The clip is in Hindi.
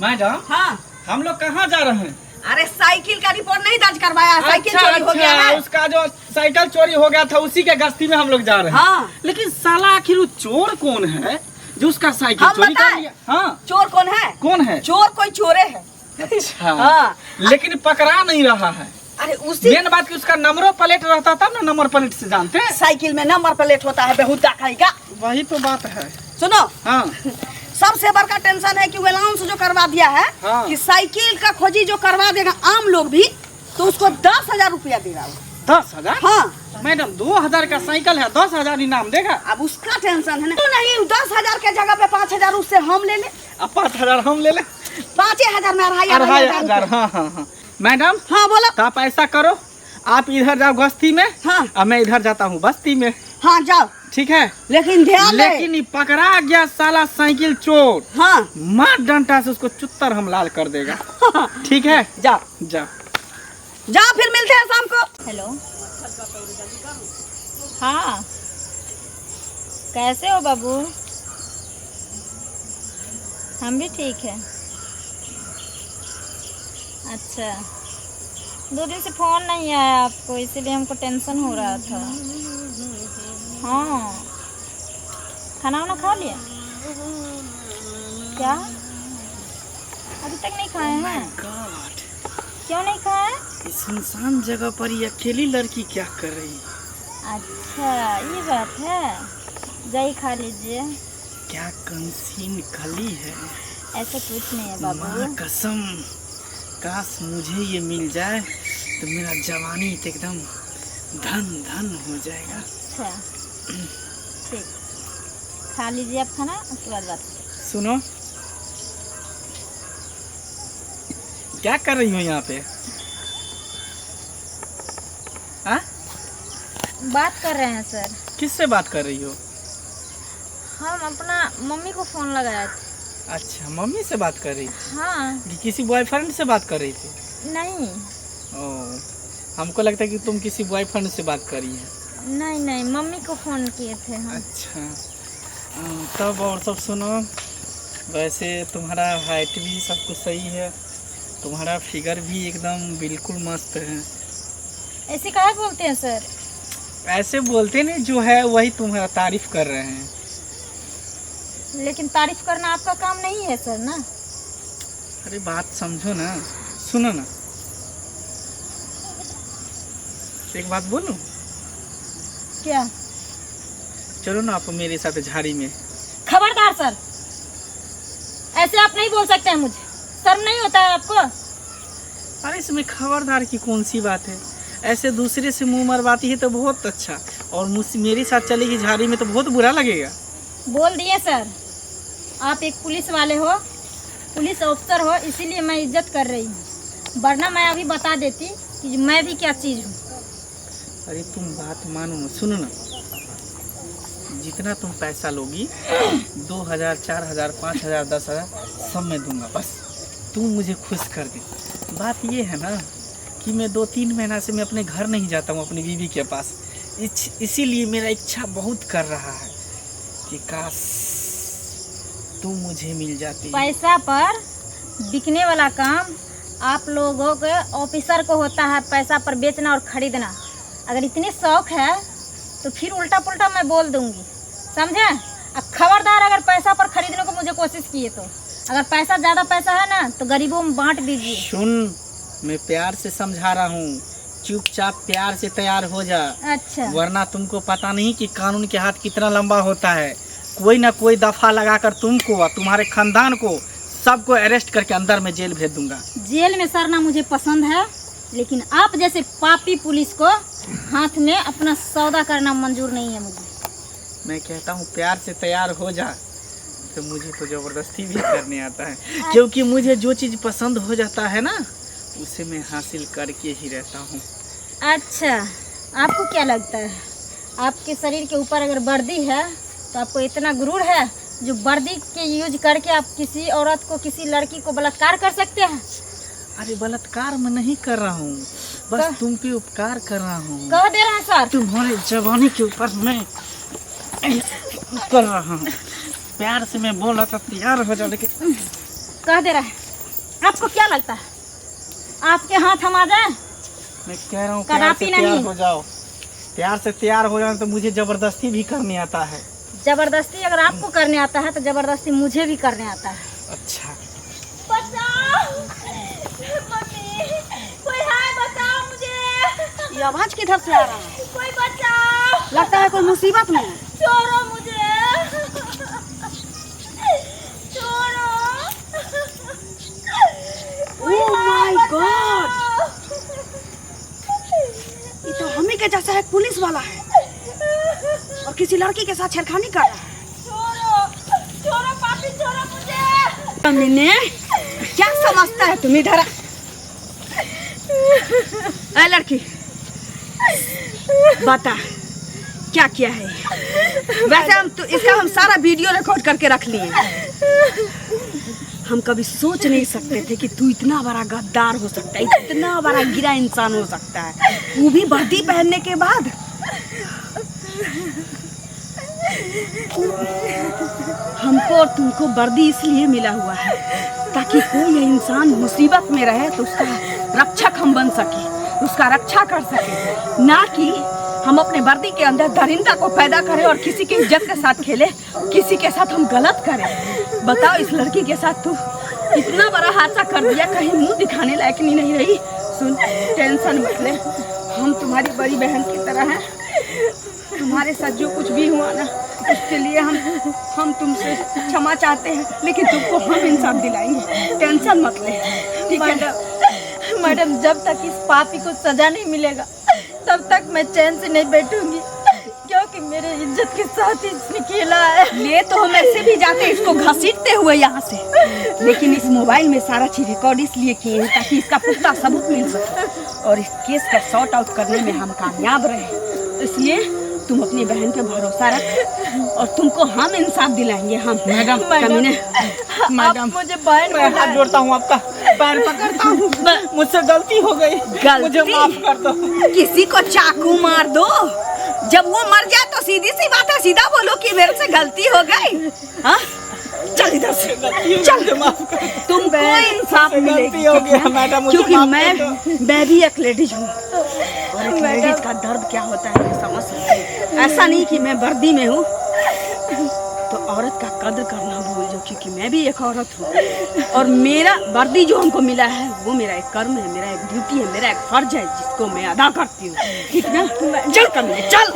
मैडम हाँ हम लोग कहाँ जा रहे हैं? अरे साइकिल का रिपोर्ट नहीं दर्ज करवाया, साइकिल अच्छा, चोरी हो गया है। उसका जो साइकिल चोरी हो गया था उसी के गश्ती में हम लोग जा रहे हैं। हाँ। लेकिन साला आखिर वो चोर कौन है जो उसका साइकिल हम चोरी कर बताएं? लिया? हाँ चोर कौन है? कौन है? चोर कोई चोरे है। अच्छा हाँ। लेकिन पकड़ा नहीं रहा है। अरे उसी मेन बात कि उसका नंबर प्लेट रहता था ना, नंबर प्लेट से जानते हैं। साइकिल में नंबर प्लेट होता है बेहुदा खाई का। वही तो बात है। सुनो हाँ सबसे बड़का टेंशन है कि वो अनाउंस जो करवा दिया है हाँ। कि साइकिल का खोजी जो करवा देगा आम लोग भी तो उसको 10,000 रुपया देगा वो। 10,000? हाँ मैडम 2,000 का साइकिल है, 10,000 इनाम देगा। अब उसका टेंशन है ना। तो नहीं 10,000 के जगह पे 5,000 उससे हम ले ले। अब 5,000 हम ले ले। 5,000 में 2,500। हाँ हाँ हाँ मैडम हाँ बोलो। तो आप ऐसा करो, आप इधर जाओ गश्ती में हाँ और मैं इधर जाता हूँ बस्ती में। हाँ जाओ, ठीक है? लेकिन ध्यान दे। लेकिन ये पकड़ा गया साला साइकिल चोर, हाँ मार डंडा से उसको चुत्तर हम लाल कर देगा। ठीक है? जाओ जा। जाओ फिर मिलते हैं शाम को। हेलो हाँ कैसे हो बाबू? हम भी ठीक है। अच्छा 2 दिन से फ़ोन नहीं आया आपको, इसीलिए हमको टेंशन हो रहा था। हाँ खाना वाना खा लिया क्या? अभी तक नहीं खाए हैं? गॉड, क्यों नहीं खाए? इस सुनसान जगह पर ये अकेली लड़की क्या कर रही? अच्छा ये बात है, जाइए खा लीजिए। क्या कनसीन गली है। ऐसा कुछ नहीं है बाबू। माँ कसम, काश मुझे ये मिल जाए तो मेरा जवानी तो एकदम धन धन हो जाएगा। अच्छा ठीक, खा लीजिए आप खाना, उसके बाद बात। सुनो, क्या कर रही हो यहाँ पे? हाँ? बात कर रहे हैं सर। किससे बात कर रही हो? हम अपना मम्मी को फ़ोन लगाया था। अच्छा मम्मी से बात कर रही थी हाँ कि किसी बॉयफ्रेंड से बात कर रही थी? नहीं ओह, हमको लगता है कि तुम किसी बॉयफ्रेंड से बात कर रही है। नहीं नहीं मम्मी को फ़ोन किए थे हम। अच्छा तब और सब सुनो, वैसे तुम्हारा हाइट भी सब कुछ सही है, तुम्हारा फिगर भी एकदम बिल्कुल मस्त है। ऐसे काहे बोलते हैं सर? ऐसे बोलते नहीं, जो है वही तुम्हारा तारीफ कर रहे हैं। लेकिन तारीफ करना आपका काम नहीं है सर ना। अरे बात समझो ना, सुनो ना, एक बात बोलूं? क्या? चलो ना आप मेरे साथ झाड़ी में। खबरदार सर, ऐसे आप नहीं बोल सकते हैं मुझे, शर्म नहीं होता है आपको? अरे इसमें खबरदार की कौन सी बात है? ऐसे दूसरे से मुंह मरवाती है तो बहुत अच्छा, और मुझसे मेरे साथ चलेगी झाड़ी में तो बहुत बुरा लगेगा। बोल दिए सर, आप एक पुलिस वाले हो, पुलिस ऑफिसर हो, इसीलिए मैं इज्जत कर रही हूँ, वरना मैं अभी बता देती कि मैं भी क्या चीज़ हूँ। अरे तुम बात मानो ना, सुनो ना, जितना तुम पैसा लोगी 2,000, 4,000, 5,000, 10,000 सब मैं दूंगा, बस तुम मुझे खुश कर दे। बात ये है ना कि मैं 2-3 महीना से मैं अपने घर नहीं जाता हूँ, अपनी बीवी के पास, इसीलिए मेरा इच्छा बहुत कर रहा है कि काश तुम मुझे मिल जाती। पैसा पर बिकने वाला काम आप लोगों के ऑफिसर को होता है, पैसा पर बेचना और खरीदना। अगर इतने शौक है तो फिर उल्टा पुल्टा मैं बोल दूंगी, समझे? अब खबरदार अगर पैसा पर खरीदने को मुझे कोशिश किए तो, अगर पैसा ज़्यादा पैसा है ना तो गरीबों में बांट दीजिए। सुन, मैं प्यार से समझा रहा हूँ, चुपचाप प्यार से तैयार हो जा। अच्छा वरना तुमको पता नहीं कि कानून के हाथ कितना लंबा होता है, कोई ना कोई दफा लगाकर तुमको और तुम्हारे खानदान को सबको अरेस्ट करके अंदर में जेल भेज दूंगा। जेल में सरना मुझे पसंद है, लेकिन आप जैसे पापी पुलिस को हाथ में अपना सौदा करना मंजूर नहीं है मुझे। मैं कहता हूँ प्यार से तैयार हो जा, तो मुझे तो ज़बरदस्ती भी करने आता है, क्योंकि मुझे जो चीज़ पसंद हो जाता है ना उसे मैं हासिल करके ही रहता हूँ। अच्छा आपको क्या लगता है, आपके शरीर के ऊपर अगर वर्दी है तो आपको इतना गुरूर है जो वर्दी के यूज करके आप किसी औरत को, किसी लड़की को बलात्कार कर सकते हैं? अरे बलात्कार मैं नहीं कर रहा हूँ, बस तुम पे उपकार कर रहा हूँ। कह दे रहे हैं सर, तुम्हारे जवानी के ऊपर मैं कर रहा हूँ। प्यार से मैं बोला था तैयार हो जा, लेकिन कह दे रहा है आपको क्या लगता है आपके हाथ हम आ जाए? मैं कह रहा हूँ प्यार से कदापि तैयार नहीं। हो जाओ। प्यार से तैयार हो जाओ तो मुझे जबरदस्ती भी करने आता है। जबरदस्ती अगर आपको करने आता है तो जबरदस्ती मुझे भी करने आता है। अच्छा कोई है, बचाओ मुझे। ये आवाज किधर से आ रहा है? कोई बचाओ। लगता है कोई मुसीबत में है। छोड़ो मुझे, छोड़ो। ओह माय गॉड, ये तो हमें के जैसा एक पुलिस वाला है और किसी लड़की के साथ छेड़खानी कर रहा है। छोड़ो, छोड़ो पापी, छोड़ो मुझे। कमीने, क्या समझता है तुम? इधर आ लड़की, बता क्या किया है? वैसे हम तो इसका हम सारा वीडियो रिकॉर्ड करके रख लिए। हम कभी सोच नहीं सकते थे कि तू इतना बड़ा गद्दार हो सकता है, इतना बड़ा गिरा इंसान हो सकता है, वो भी वर्दी पहनने के बाद। हमको और तुमको वर्दी इसलिए मिला हुआ है ताकि कोई इंसान मुसीबत में रहे तो उसका रक्षक हम बन सके, उसका रक्षा कर सके, ना कि हम अपने वर्दी के अंदर दरिंदा को पैदा करें और किसी की इज्जत के साथ खेले, किसी के साथ हम गलत करें। बताओ, इस लड़की के साथ तू इतना बड़ा हादसा कर दिया, कहीं मुंह दिखाने लायक नहीं रही। सुन, टेंशन मत ले, हम तुम्हारी बड़ी बहन की तरह हैं। तुम्हारे साथ जो कुछ भी हुआ ना, उसके लिए हम तुमसे क्षमा चाहते हैं, लेकिन तुमको हम इंसाफ दिलाएंगे। टेंशन मत ले, ठीक है? मैडम, जब तक इस पापी को सजा नहीं मिलेगा तब तक मैं चैन से नहीं बैठूंगी, क्योंकि मेरे इज्जत के साथ इसने खेला है। ले तो हम ऐसे भी जाते इसको घसीटते हुए यहाँ से, लेकिन इस मोबाइल में सारा चीज रिकॉर्ड इसलिए किए हैं ताकि इसका पुख्ता सबूत मिल सके और इस केस का सॉर्ट आउट करने में हम कामयाब रहे। इसलिए तुम अपनी बहन पे भरोसा रख और तुमको हम इंसाफ दिलाएंगे। हम मैडम, कमीने, मैडम, मुझे बहन मैं हाथ जोड़ता हूँ, आपका पैर पकड़ता हूँ। मुझसे गलती हो गई, मुझे माफ कर दो। किसी को चाकू मार दो, जब वो मर जाए तो सीधी सी बात है, सीधा बोलो कि मेरे से गलती हो गई। हाँ, चल इधर से, चल, माफ कर। तुमको इंसाफ मिलेगी, हो गया मैडम, मुझे क्योंकि माफ मैं कर दो। भी एक लेडीज हूँ और एक लेडीज का दर्द क्या होता है मैं समझ सकती हूँ। ऐसा नहीं कि मैं वर्दी में हूँ तो औरत का कद्र करना भूल जाओ, क्योंकि मैं भी एक औरत हूँ और मेरा वर्दी जो हमको मिला है वो मेरा एक कर्म है, मेरा एक ड्यूटी है, मेरा एक फर्ज है जिसको मैं अदा करती हूँ। ठीक ना? चल कमीने, चल।